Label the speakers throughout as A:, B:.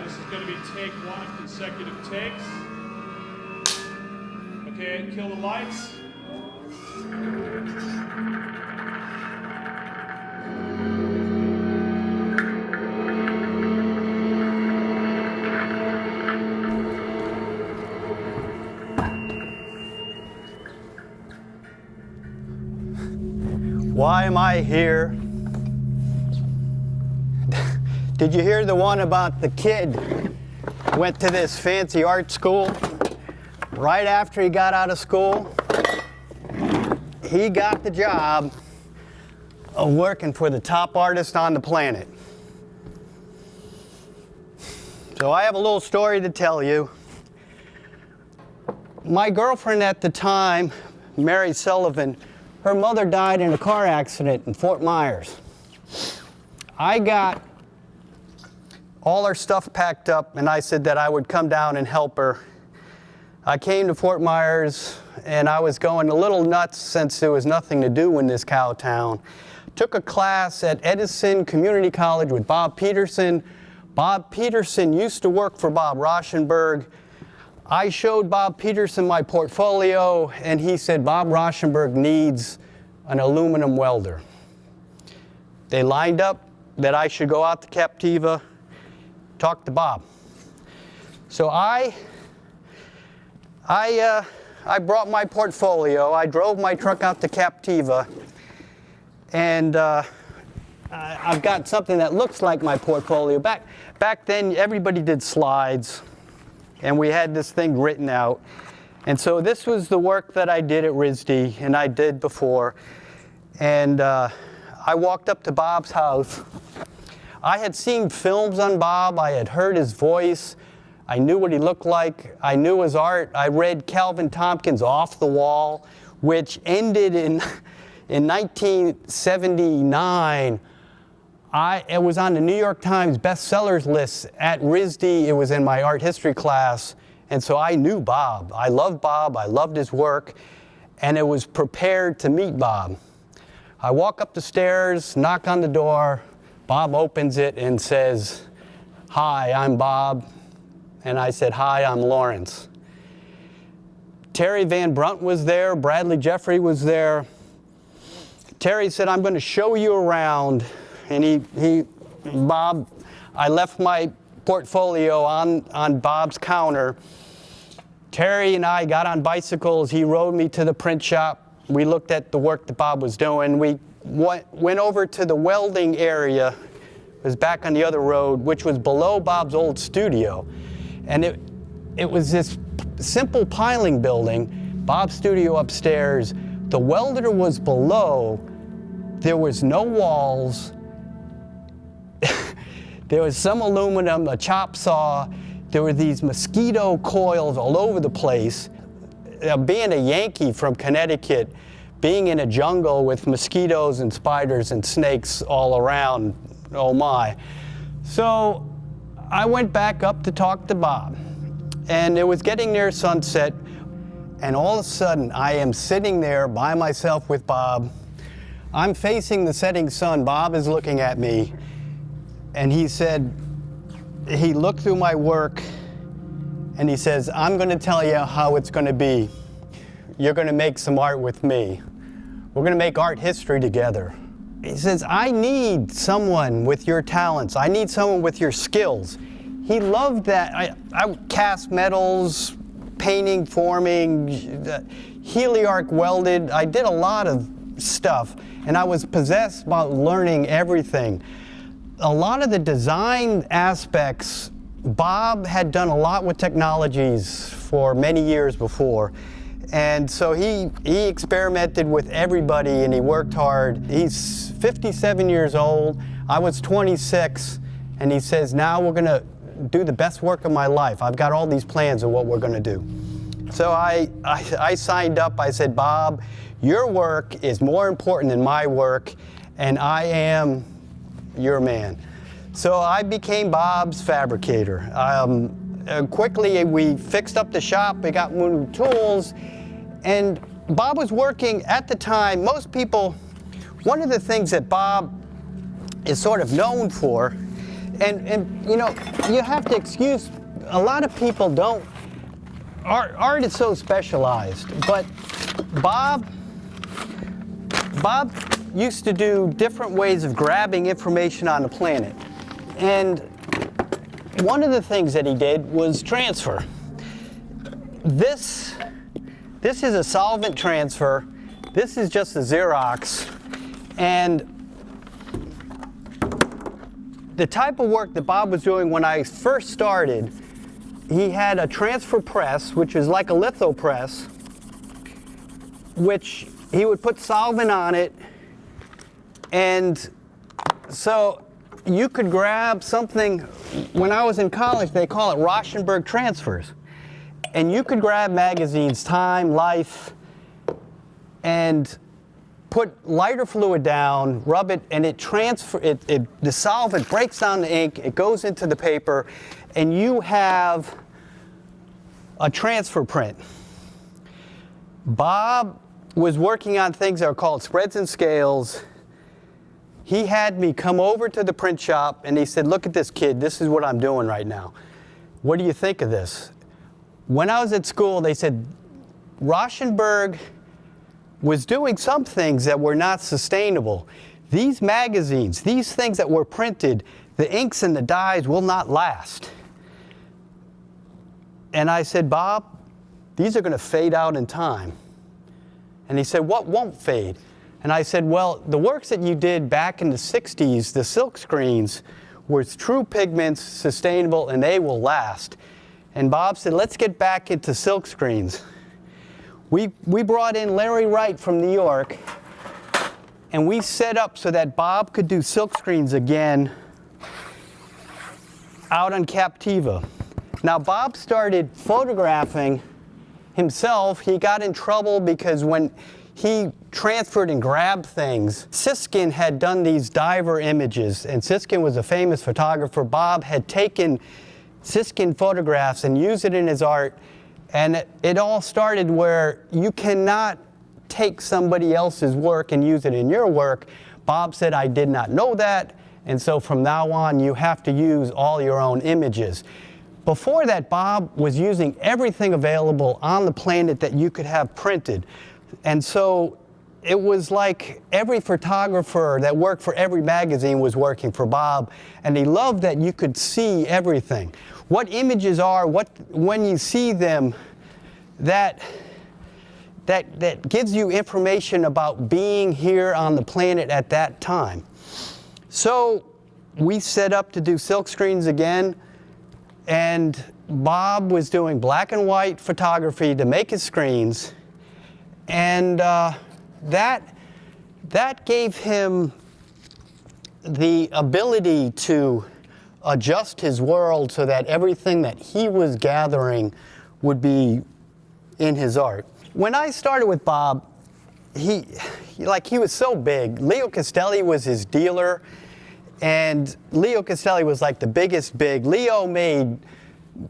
A: Again, this is going to be take one of consecutive takes. Okay, kill the lights.
B: Why am I here? Did you hear the one about the kid who went to this fancy art school? Right after he got out of school, he got the job of working for the top artist on the planet. So I have a little story to tell you. My girlfriend at the time, Mary Sullivan, her mother died in a car accident in Fort Myers. I got all her stuff packed up, and I said that I would come down and help her. I came to Fort Myers, and I was going a little nuts since there was nothing to do in this cow town. Took a class at Edison Community College with Bob Peterson. Bob Peterson used to work for Bob Rauschenberg. I showed Bob Peterson my portfolio, and he said, Bob Rauschenberg needs an aluminum welder. They lined up that I should go out to Captiva, talk to Bob. So I brought my portfolio. I drove my truck out to Captiva, and I've got something that looks like my portfolio. Back then, everybody did slides, and we had this thing written out. And so this was the work that I did at RISD, and I did before. And I walked up to Bob's house. I had seen films on Bob. I had heard his voice. I knew what he looked like. I knew his art. I read Calvin Tompkins' Off the Wall, which ended in 1979. It was on the New York Times bestsellers list at RISD. It was in my art history class. And so I knew Bob. I loved Bob. I loved his work. And it was prepared to meet Bob. I walk up the stairs, knock on the door. Bob opens it and says, "Hi, I'm Bob." And I said, "Hi, I'm Lawrence." Terry Van Brunt was there. Bradley Jeffrey was there. Terry said, "I'm going to show you around." And Bob, I left my portfolio on Bob's counter. Terry and I got on bicycles. He rode me to the print shop. We looked at the work that Bob was doing. We went over to the welding area. It was back on the other road, which was below Bob's old studio. And it was this simple piling building, Bob's studio upstairs. The welder was below. There was no walls. There was some aluminum, a chop saw. There were these mosquito coils all over the place. Being a Yankee from Connecticut, being in a jungle with mosquitoes and spiders and snakes all around, oh my. So I went back up to talk to Bob. And it was getting near sunset, and all of a sudden I am sitting there by myself with Bob. I'm facing the setting sun. Bob is looking at me. And he said, he looked through my work, and he says, "I'm going to tell you how it's going to be. You're going to make some art with me. We're going to make art history together." He says, "I need someone with your talents. I need someone with your skills." He loved that. I cast metals, painting, forming, heliarc welded. I did a lot of stuff, and I was possessed by learning everything. A lot of the design aspects, Bob had done a lot with technologies for many years before. And so he experimented with everybody, and he worked hard. He's 57 years old. I was 26, and he says, "Now we're going to do the best work of my life. I've got all these plans of what we're going to do." So I signed up. I said, "Bob, your work is more important than my work, and I am your man." So I became Bob's fabricator. Quickly, we fixed up the shop. We got new tools. And Bob was working at the time. Most people, one of the things that Bob is sort of known for And you know, you have to excuse, a lot of people don't, art is so specialized, but Bob used to do different ways of grabbing information on the planet. And one of the things that he did was transfer. This is a solvent transfer. This is just a Xerox. And the type of work that Bob was doing when I first started, he had a transfer press, which is like a litho press, which he would put solvent on it. And so you could grab something, when I was in college, they call it Rauschenberg transfers. And you could grab magazines, Time, Life, and put lighter fluid down, rub it, and the solvent breaks down the ink, it goes into the paper, and you have a transfer print. Bob was working on things that are called spreads and scales. He had me come over to the print shop, and he said, look at this, kid, this is what I'm doing right now. What do you think of this? When I was at school, they said Rauschenberg was doing some things that were not sustainable. These magazines, these things that were printed, the inks and the dyes will not last. And I said, Bob, these are going to fade out in time. And he said, what won't fade? And I said, well, the works that you did back in the 60s, the silk screens, were true pigments, sustainable, and they will last. And Bob said, let's get back into silk screens. We brought in Larry Wright from New York, and we set up so that Bob could do silk screens again out on Captiva. Now, Bob started photographing himself. He got in trouble because when he transferred and grabbed things, Siskin had done these diver images, and Siskin was a famous photographer. Bob had taken Siskin photographs and used it in his art, and it all started where you cannot take somebody else's work and use it in your work. Bob said, I did not know that, and so from now on you have to use all your own images. Before that, Bob was using everything available on the planet that you could have printed. And so it was like every photographer that worked for every magazine was working for Bob, and he loved that you could see everything. What images are, when you see them, that gives you information about being here on the planet at that time. So we set up to do silk screens again, and Bob was doing black and white photography to make his screens, and that gave him the ability to adjust his world so that everything that he was gathering would be in his art. When I started with Bob, he was so big. Leo Castelli was his dealer, and Leo Castelli was like the biggest big. Leo made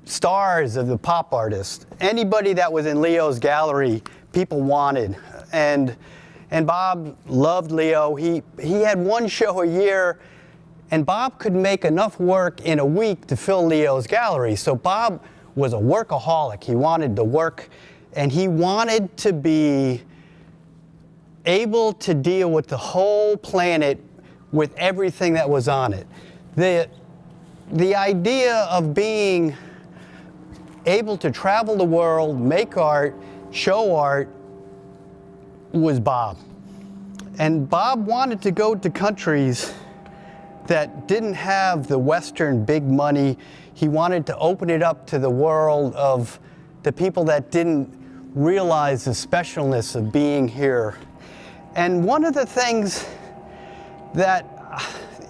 B: stars of the pop artists. Anybody that was in Leo's gallery, people wanted. And Bob loved Leo. He had one show a year, and Bob could make enough work in a week to fill Leo's gallery. So Bob was a workaholic. He wanted to work, and he wanted to be able to deal with the whole planet with everything that was on it. The idea of being able to travel the world, make art, show art, was Bob. And Bob wanted to go to countries that didn't have the Western big money. He wanted to open it up to the world of the people that didn't realize the specialness of being here. And one of the things that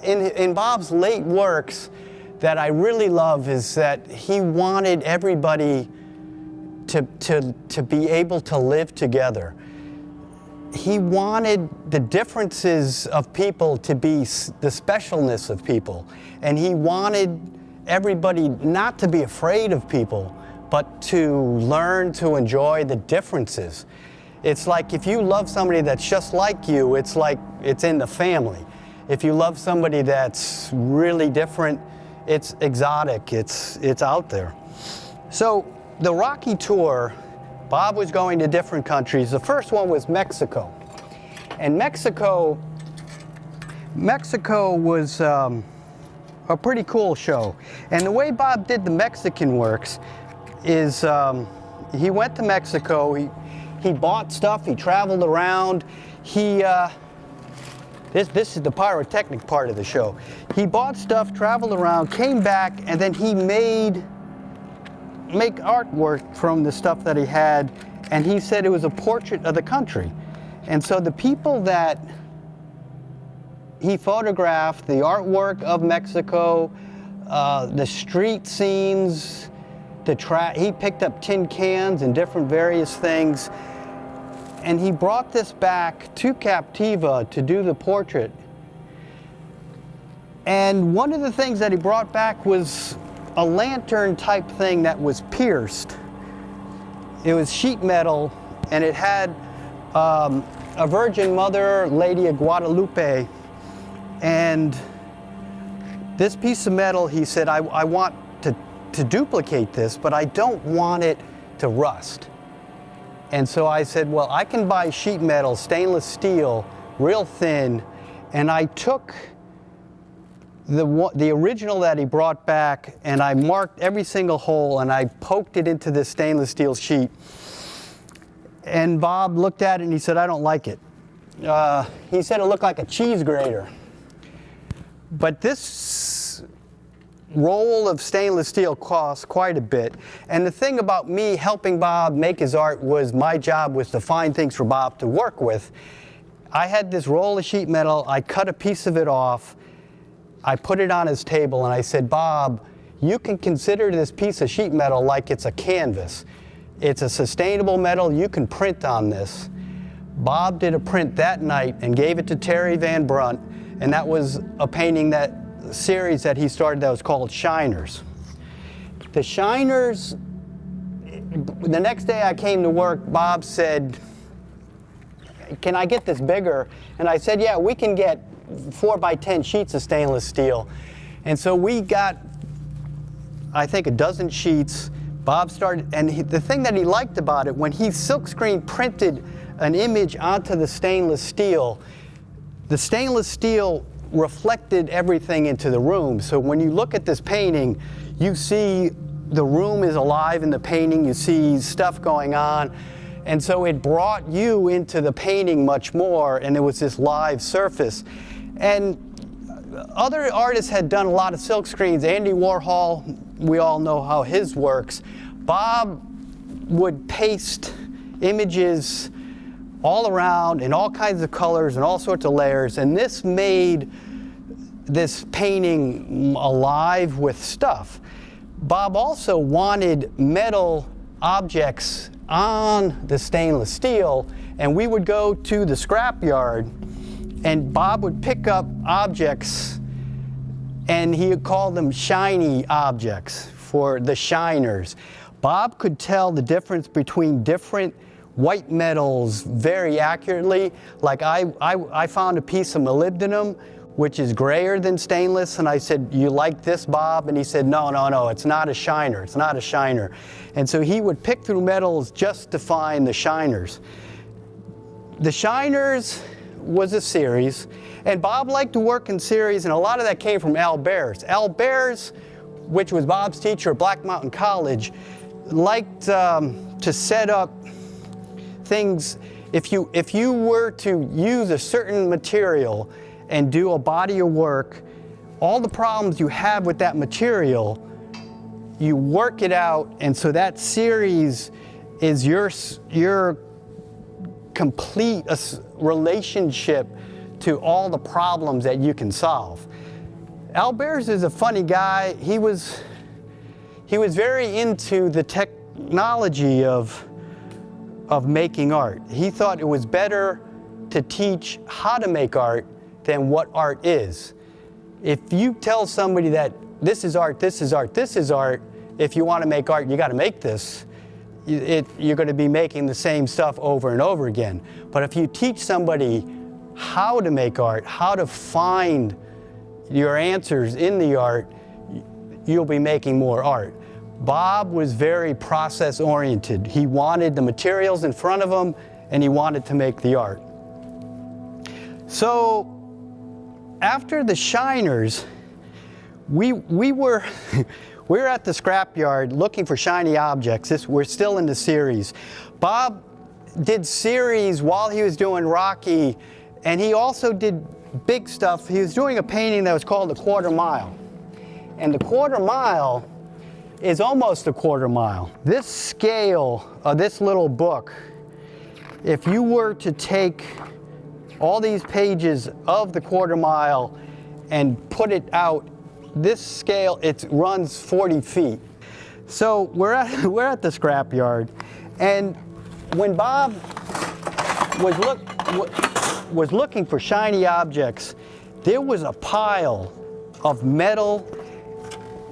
B: in Bob's late works that I really love is that he wanted everybody to be able to live together. He wanted the differences of people to be the specialness of people. And he wanted everybody not to be afraid of people, but to learn to enjoy the differences. It's like if you love somebody that's just like you, it's like it's in the family. If you love somebody that's really different, it's exotic, it's out there. So the Rocky Tour, Bob was going to different countries. The first one was Mexico. And Mexico was a pretty cool show. And the way Bob did the Mexican works is he went to Mexico, he bought stuff, he traveled around, this is the pyrotechnic part of the show. He bought stuff, traveled around, came back, and then he make artwork from the stuff that he had, and he said it was a portrait of the country. And so the people that he photographed, the artwork of Mexico, the street scenes, he picked up tin cans and different various things, and he brought this back to Captiva to do the portrait. And one of the things that he brought back was a lantern type thing that was pierced. It was sheet metal, and it had a Virgin Mother, Lady of Guadalupe, and this piece of metal, he said, I want to duplicate this, but I don't want it to rust. And so I said, well, I can buy sheet metal, stainless steel, real thin, and I took the original that he brought back, and I marked every single hole, and I poked it into this stainless steel sheet. And Bob looked at it and he said, I don't like it. He said it looked like a cheese grater. But this roll of stainless steel cost quite a bit. And the thing about me helping Bob make his art was my job was to find things for Bob to work with. I had this roll of sheet metal, I cut a piece of it off, I put it on his table, and I said, Bob, you can consider this piece of sheet metal like it's a canvas. It's a sustainable metal, you can print on this. Bob did a print that night and gave it to Terry Van Brunt, and that was a painting, that series that he started that was called Shiners. The Shiners, the next day I came to work, Bob said, can I get this bigger? And I said, yeah, we can get 4x10 sheets of stainless steel. And so we got, I think, a dozen sheets. Bob started, and the thing that he liked about it, when he silkscreen printed an image onto the stainless steel reflected everything into the room. So when you look at this painting, you see the room is alive in the painting, you see stuff going on. And so it brought you into the painting much more, and there was this live surface. And other artists had done a lot of silk screens. Andy Warhol, we all know how his works. Bob would paste images all around in all kinds of colors and all sorts of layers, and this made this painting alive with stuff. Bob also wanted metal objects on the stainless steel, and we would go to the scrapyard, and Bob would pick up objects, and he would call them shiny objects for the shiners. Bob could tell the difference between different white metals very accurately. Like I found a piece of molybdenum which is grayer than stainless, and I said, you like this, Bob? And he said, no, it's not a shiner, it's not a shiner. And so he would pick through metals just to find the shiners. The Shiners was a series, and Bob liked to work in series, and a lot of that came from Al Bears. Al Bears, which was Bob's teacher at Black Mountain College, liked to set up things. If you were to use a certain material and do a body of work, all the problems you have with that material, you work it out, and so that series is your complete relationship to all the problems that you can solve. Al Bears is a funny guy. He was very into the technology of making art. He thought it was better to teach how to make art than what art is. If you tell somebody that this is art, this is art, this is art, if you want to make art, you got to make this, you're going to be making the same stuff over and over again. But if you teach somebody how to make art, how to find your answers in the art, you'll be making more art. Bob was very process oriented. He wanted the materials in front of him and he wanted to make the art. So after the shiners, we were we were at the scrapyard looking for shiny objects. We're still in the series. Bob did series while he was doing Rocky, and he also did big stuff. He was doing a painting that was called The Quarter Mile. And The Quarter Mile is almost a quarter mile. This scale of this little book, if you were to take all these pages of The Quarter Mile and put it out, this scale, it runs 40 feet. So we're at the scrapyard, and when Bob was looking for shiny objects, there was a pile of metal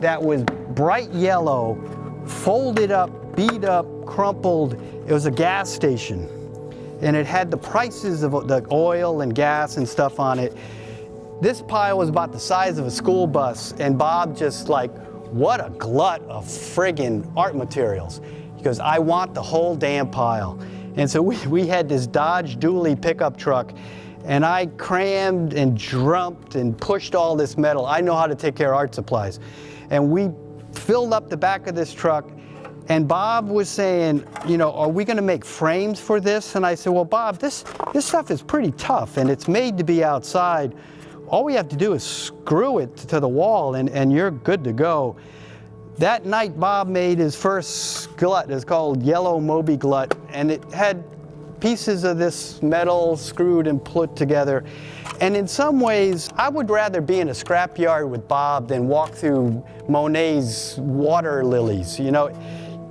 B: that was bright yellow, folded up, beat up, crumpled. It was a gas station, and it had the prices of the oil and gas and stuff on it. This pile was about the size of a school bus, and Bob just like, what a glut of friggin' art materials. He goes, I want the whole damn pile. And so we had this Dodge Dually pickup truck, and I crammed and drumped and pushed all this metal. I know how to take care of art supplies. And we filled up the back of this truck, and Bob was saying, you know, are we gonna make frames for this? And I said, well, Bob, this stuff is pretty tough, and it's made to be outside. All we have to do is screw it to the wall, and you're good to go. That night, Bob made his first glut. It's called Yellow Moby Glut, and it had pieces of this metal screwed and put together. And in some ways, I would rather be in a scrapyard with Bob than walk through Monet's water lilies. You know,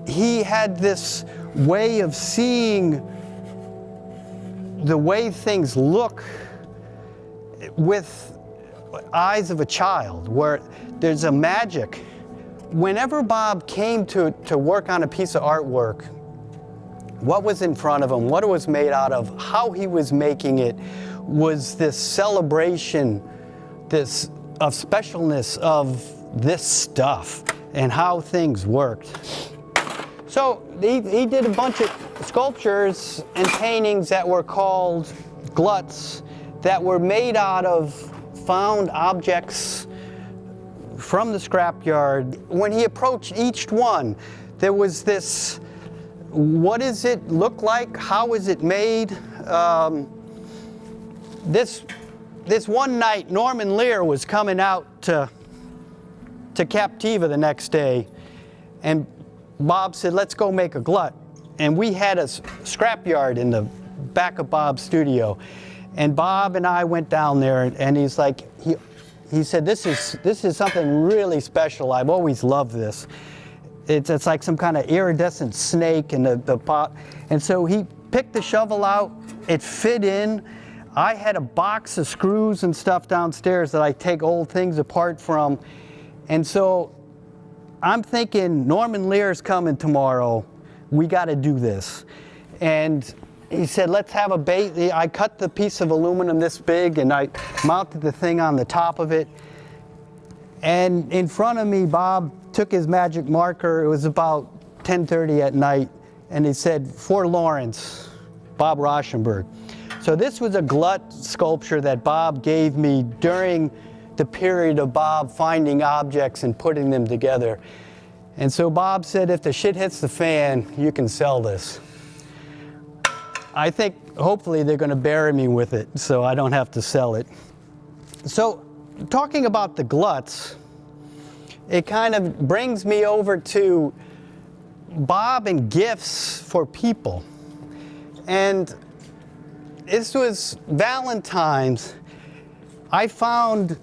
B: he had this way of seeing the way things look with eyes of a child, where there's a magic. Whenever Bob came to work on a piece of artwork, what was in front of him, what it was made out of, how he was making it, was this celebration, this of specialness of this stuff and how things worked. So he did a bunch of sculptures and paintings that were called gluts, that were made out of found objects from the scrapyard. When he approached each one, there was this, what does it look like? How is it made? This one night, Norman Lear was coming out to Captiva the next day, and Bob said, let's go make a glut. And we had a scrapyard in the back of Bob's studio. And Bob and I went down there, and he's like, he said, this is something really special. I've always loved this. It's like some kind of iridescent snake in the pot. And so he picked the shovel out, it fit in. I had a box of screws and stuff downstairs that I take old things apart from. And so I'm thinking, Norman Lear's coming tomorrow. We got to do this. And he said, let's have a base. I cut the piece of aluminum this big, and I mounted the thing on the top of it. And in front of me, Bob took his magic marker. It was about 10:30 at night, and he said, for Lawrence, Bob Rauschenberg. So this was a glut sculpture that Bob gave me during the period of Bob finding objects and putting them together. And so Bob said, if the shit hits the fan, you can sell this. I think hopefully they're going to bury me with it so I don't have to sell it. So talking about the gluts, it kind of brings me over to Bob and gifts for people. And this was Valentine's. I found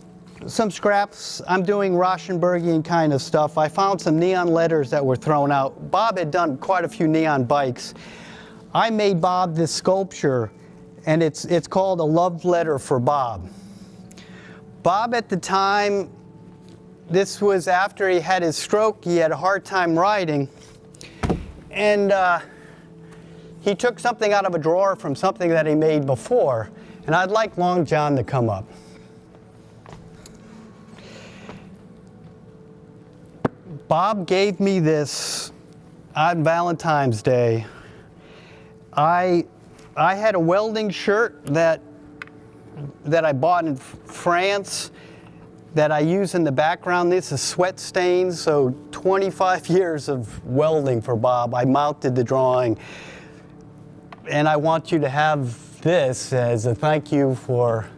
B: some scraps. I'm doing Rauschenbergian kind of stuff. I found some neon letters that were thrown out. Bob had done quite a few neon bikes. I made Bob this sculpture, and it's called A Love Letter for Bob. Bob at the time, this was after he had his stroke, he had a hard time writing, and he took something out of a drawer from something that he made before, and I'd like Long John to come up. Bob gave me this on Valentine's Day. I had a welding shirt that I bought in France that I use in the background. This is sweat stains, so 25 years of welding for Bob. I mounted the drawing, and I want you to have this as a thank you for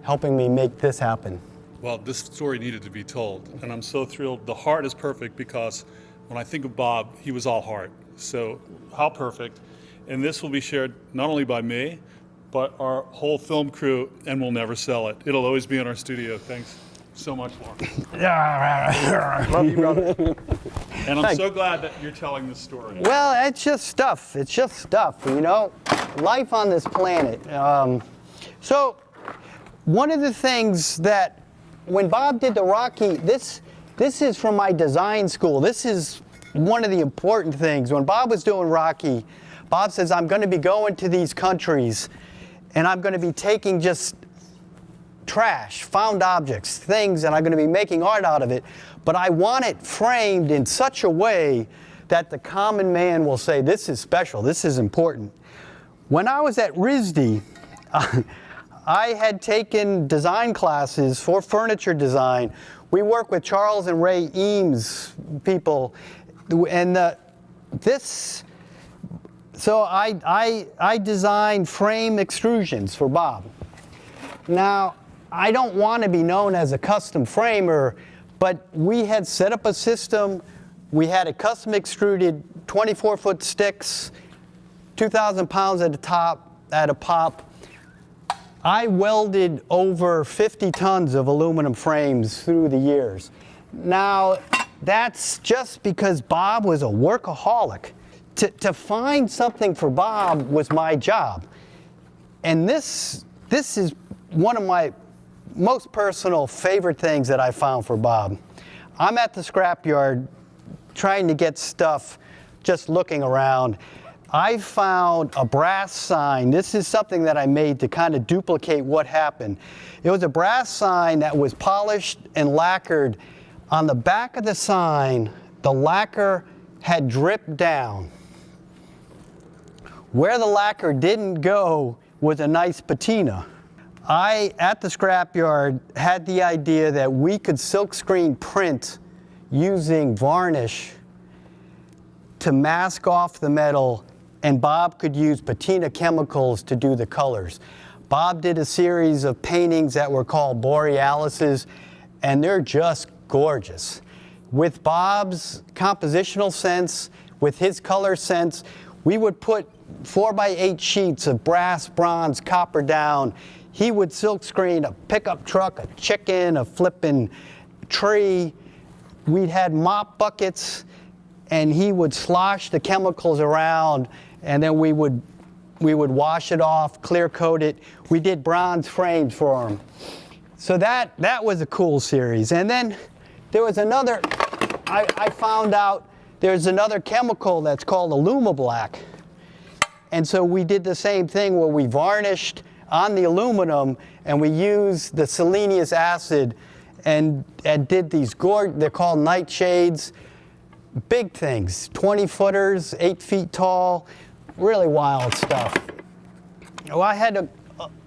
B: helping me make this happen.
A: Well, this story needed to be told, and I'm so thrilled. The heart is perfect because when I think of Bob, he was all heart. So how perfect. And this will be shared not only by me, but our whole film crew, and we'll never sell it. It'll always be in our studio. Thanks so much, Lawrence.
B: Love you, brother.
A: And I'm so glad that you're telling this story.
B: Well, it's just stuff. It's just stuff, you know? Life on this planet. So one of the things that when Bob did the Rocky, this is from my design school. This is one of the important things. When Bob was doing Rocky, Bob says, I'm going to be going to these countries and I'm going to be taking just trash, found objects, things, and I'm going to be making art out of it. But I want it framed in such a way that the common man will say, this is special, this is important. When I was at RISD, I had taken design classes for furniture design. We work with Charles and Ray Eames people, and so I designed frame extrusions for Bob. Now, I don't want to be known as a custom framer, but we had set up a system. We had a custom extruded 24-foot sticks, 2,000 pounds at the top, at a pop. I welded over 50 tons of aluminum frames through the years. Now, that's just because Bob was a workaholic. To find something for Bob was my job. And this is one of my most personal favorite things that I found for Bob. I'm at the scrapyard trying to get stuff, just looking around. I found a brass sign. This is something that I made to kind of duplicate what happened. It was a brass sign that was polished and lacquered. On the back of the sign, the lacquer had dripped down. Where the lacquer didn't go was a nice patina. I, at the scrapyard, had the idea that we could silkscreen print using varnish to mask off the metal, and Bob could use patina chemicals to do the colors. Bob did a series of paintings that were called Borealises, and they're just gorgeous. With Bob's compositional sense, with his color sense, we would put 4x8 sheets of brass, bronze, copper down. He would silkscreen a pickup truck, a chicken, a flippin' tree. We'd had mop buckets, and he would slosh the chemicals around, and then we would wash it off, clear coat it. We did bronze frames for him. So that was a cool series. And then there was another, I found out there's another chemical that's called a Luma Black. And so we did the same thing where we varnished on the aluminum and we used the selenious acid and did these they're called nightshades, big things, 20-footers, 8 feet tall, really wild stuff. Well, I had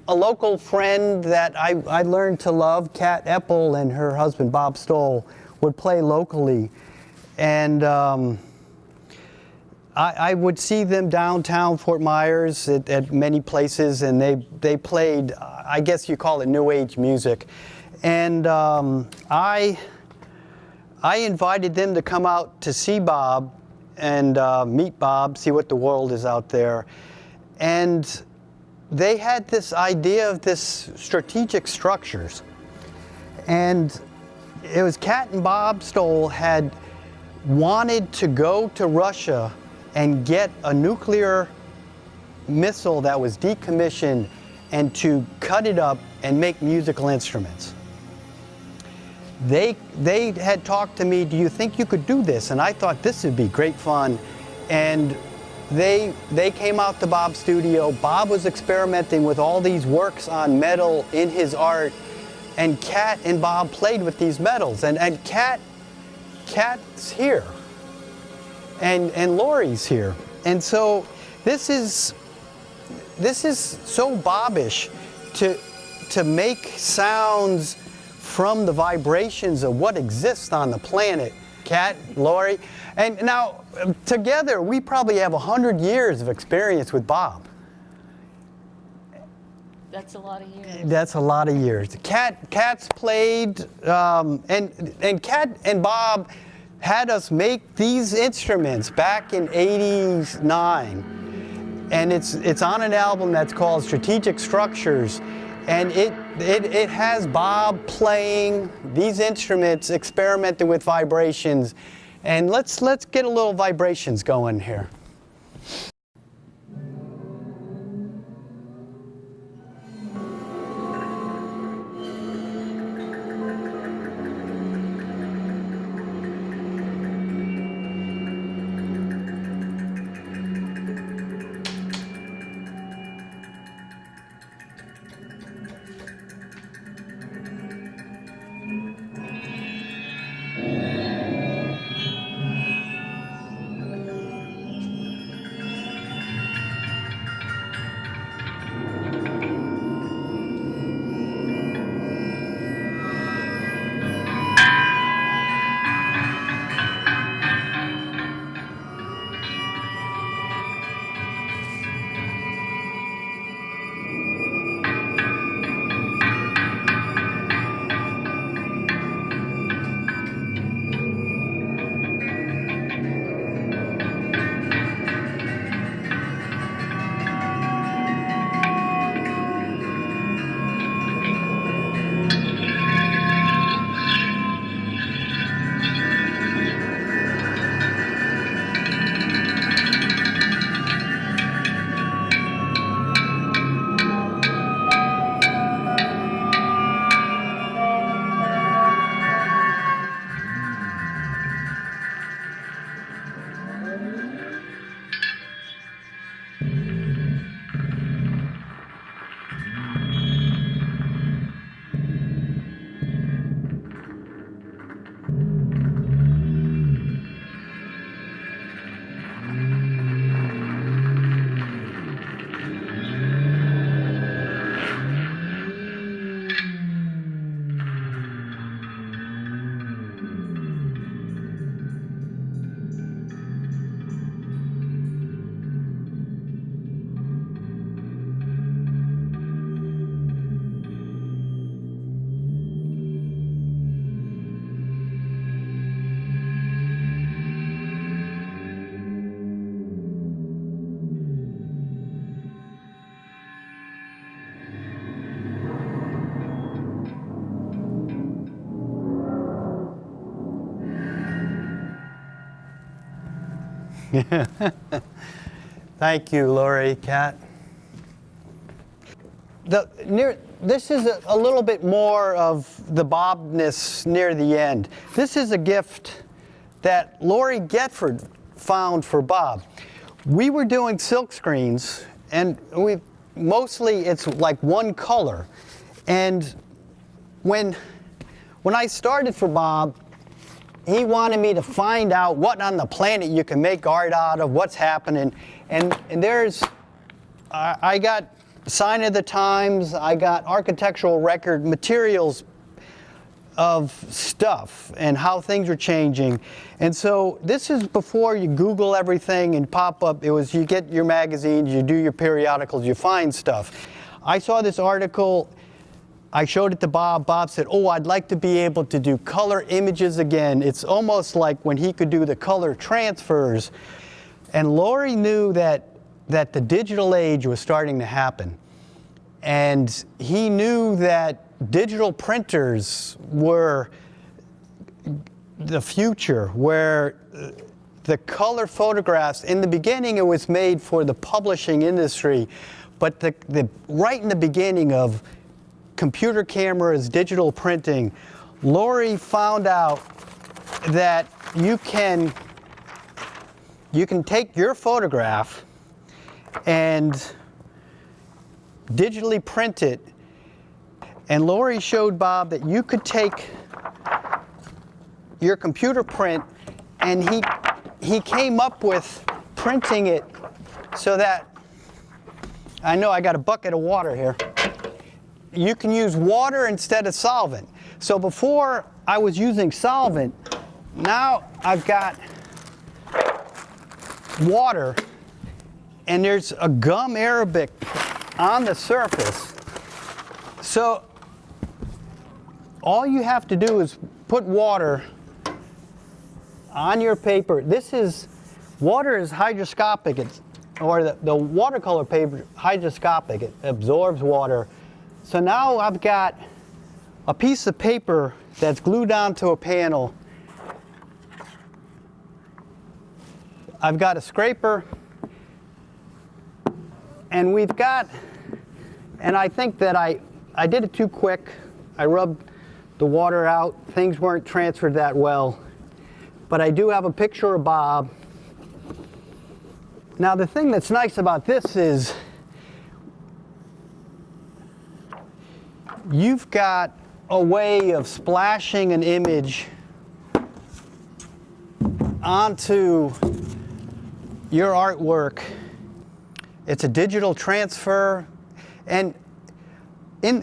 B: a local friend that I learned to love, Kat Epple, and her husband Bob Stoll would play locally. And I would see them downtown Fort Myers at many places, and they played, I guess you call it new age music. And I invited them to come out to see Bob and meet Bob, see what the world is out there. And they had this idea of this strategic structures. And it was Kat and Bob Stoll had wanted to go to Russia and get a nuclear missile that was decommissioned and to cut it up and make musical instruments. They had talked to me, do you think you could do this? And I thought this would be great fun. And they came out to Bob's studio. Bob was experimenting with all these works on metal in his art, and Kat and Bob played with these metals. And Kat Kat's here, and Laurie's here, and so this is so Bobish to make sounds from the vibrations of what exists on the planet. Kat, Laurie, and now together we probably have 100 years of experience with Bob.
C: That's a lot of years.
B: That's a lot of years. Kat's played, and Kat and Bob had us make these instruments back in '89, and it's on an album that's called Strategic Structures, and it has Bob playing these instruments, experimenting with vibrations, and let's get a little vibrations going here. Thank you, Laurie, Kat. This is a little bit more of the Bobness near the end. This is a gift that Laurie Getford found for Bob. We were doing silk screens, and mostly it's like one color. And when I started for Bob, he wanted me to find out what on the planet you can make art out of, what's happening. And there's, I got Sign of the Times, I got architectural record materials of stuff and how things are changing. And so this is before you Google everything and pop up. It was you get your magazines, you do your periodicals, you find stuff. I saw this article. I showed it to Bob. Bob said, oh, I'd like to be able to do color images again. It's almost like when he could do the color transfers. And Laurie knew that the digital age was starting to happen. And he knew that digital printers were the future, where the color photographs, in the beginning it was made for the publishing industry, but right in the beginning of computer cameras, digital printing, Laurie found out that you can take your photograph and digitally print it. And Laurie showed Bob that you could take your computer print, and he came up with printing it so that, I know I got a bucket of water here, you can use water instead of solvent. So before I was using solvent, now I've got water, and there's a gum Arabic on the surface. So all you have to do is put water on your paper. Water is hygroscopic, or the watercolor paper hygroscopic, it absorbs water. So now I've got a piece of paper that's glued onto a panel. I've got a scraper, and we've got, and I think that I did it too quick. I rubbed the water out. Things weren't transferred that well. But I do have a picture of Bob. Now the thing that's nice about this is you've got a way of splashing an image onto your artwork. It's a digital transfer, and in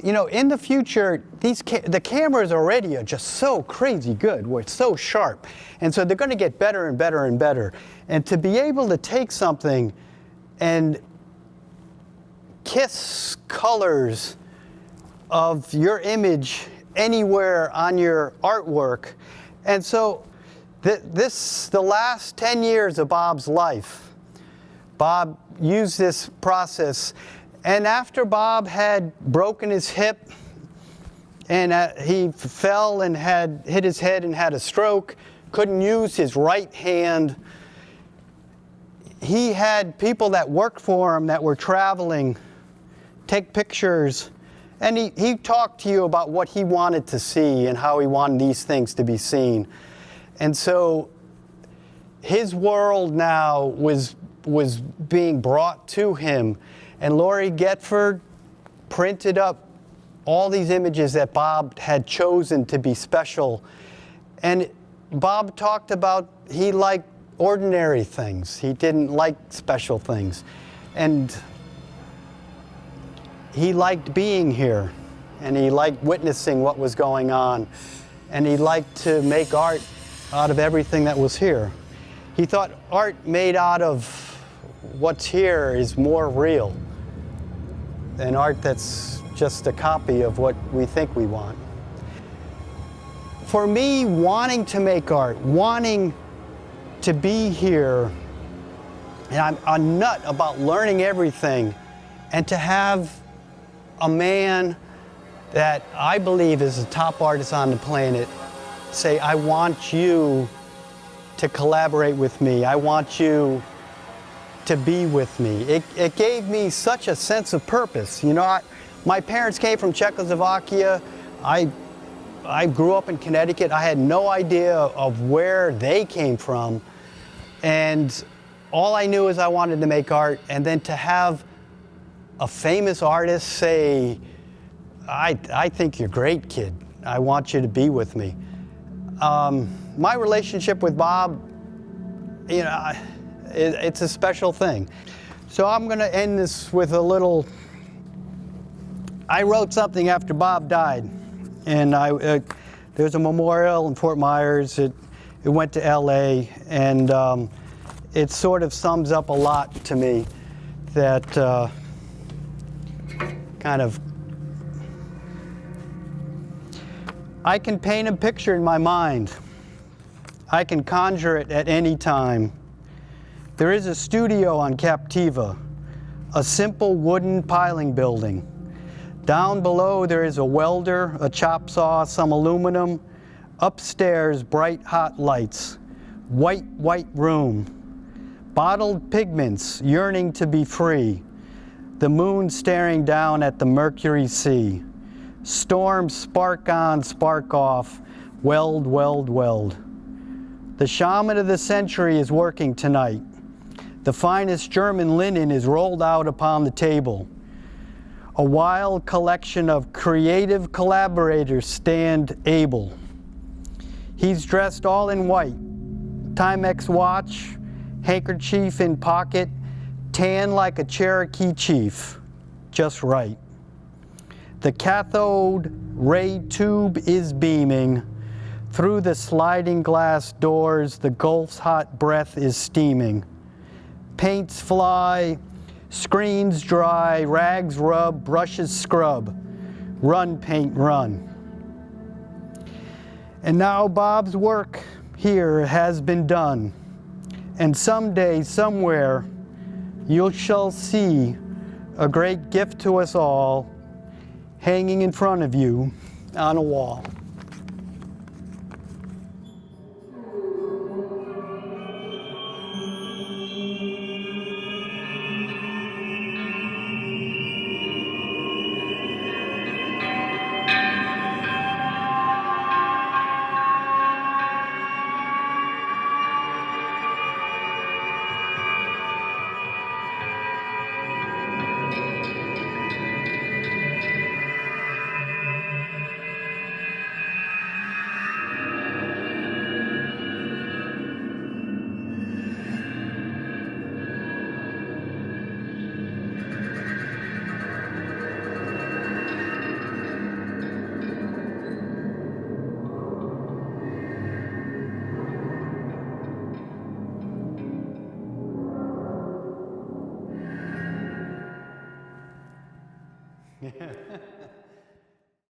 B: the future, the cameras already are just so crazy good, where it's so sharp, and so they're going to get better and better and better. And to be able to take something and kiss colors of your image anywhere on your artwork, and so the last 10 years of Bob's life, Bob used this process. And after Bob had broken his hip, and he fell and had hit his head and had a stroke, couldn't use his right hand, he had people that worked for him that were traveling take pictures, and he talked to you about what he wanted to see and how he wanted these things to be seen. And so his world now was being brought to him. And Laurie Getford printed up all these images that Bob had chosen to be special. And Bob talked about he liked ordinary things. He didn't like special things. And he liked being here. And he liked witnessing what was going on. And he liked to make art out of everything that was here. He thought art made out of what's here is more real than art that's just a copy of what we think we want. For me, wanting to make art, wanting to be here, and I'm a nut about learning everything, and to have a man that I believe is the top artist on the planet say, I want you to collaborate with me. I want you to be with me. It gave me such a sense of purpose. You know, my parents came from Czechoslovakia. I grew up in Connecticut. I had no idea of where they came from. And all I knew is I wanted to make art, and then to have a famous artist say, I think you're great, kid. I want you to be with me. My relationship with Bob, you know, it's a special thing. So I'm going to end this with a little, I wrote something after Bob died, and there's a memorial in Fort Myers. It went to LA, and it sort of sums up a lot to me that kind of, I can paint a picture in my mind. I can conjure it at any time. There is a studio on Captiva, a simple wooden piling building. Down below there is a welder, a chop saw, some aluminum. Upstairs, bright hot lights. White room. Bottled pigments yearning to be free. The moon staring down at the Mercury Sea. Storms spark on, spark off, weld, weld, weld. The shaman of the century is working tonight. The finest German linen is rolled out upon the table. A wild collection of creative collaborators stand able. He's dressed all in white. Timex watch, handkerchief in pocket, tan like a Cherokee chief. Just right. The cathode ray tube is beaming. Through the sliding glass doors, the Gulf's hot breath is steaming. Paints fly, screens dry, rags rub, brushes scrub. Run, paint, run. And now Bob's work here has been done. And someday, somewhere, you shall see a great gift to us all hanging in front of you on a wall. Yeah.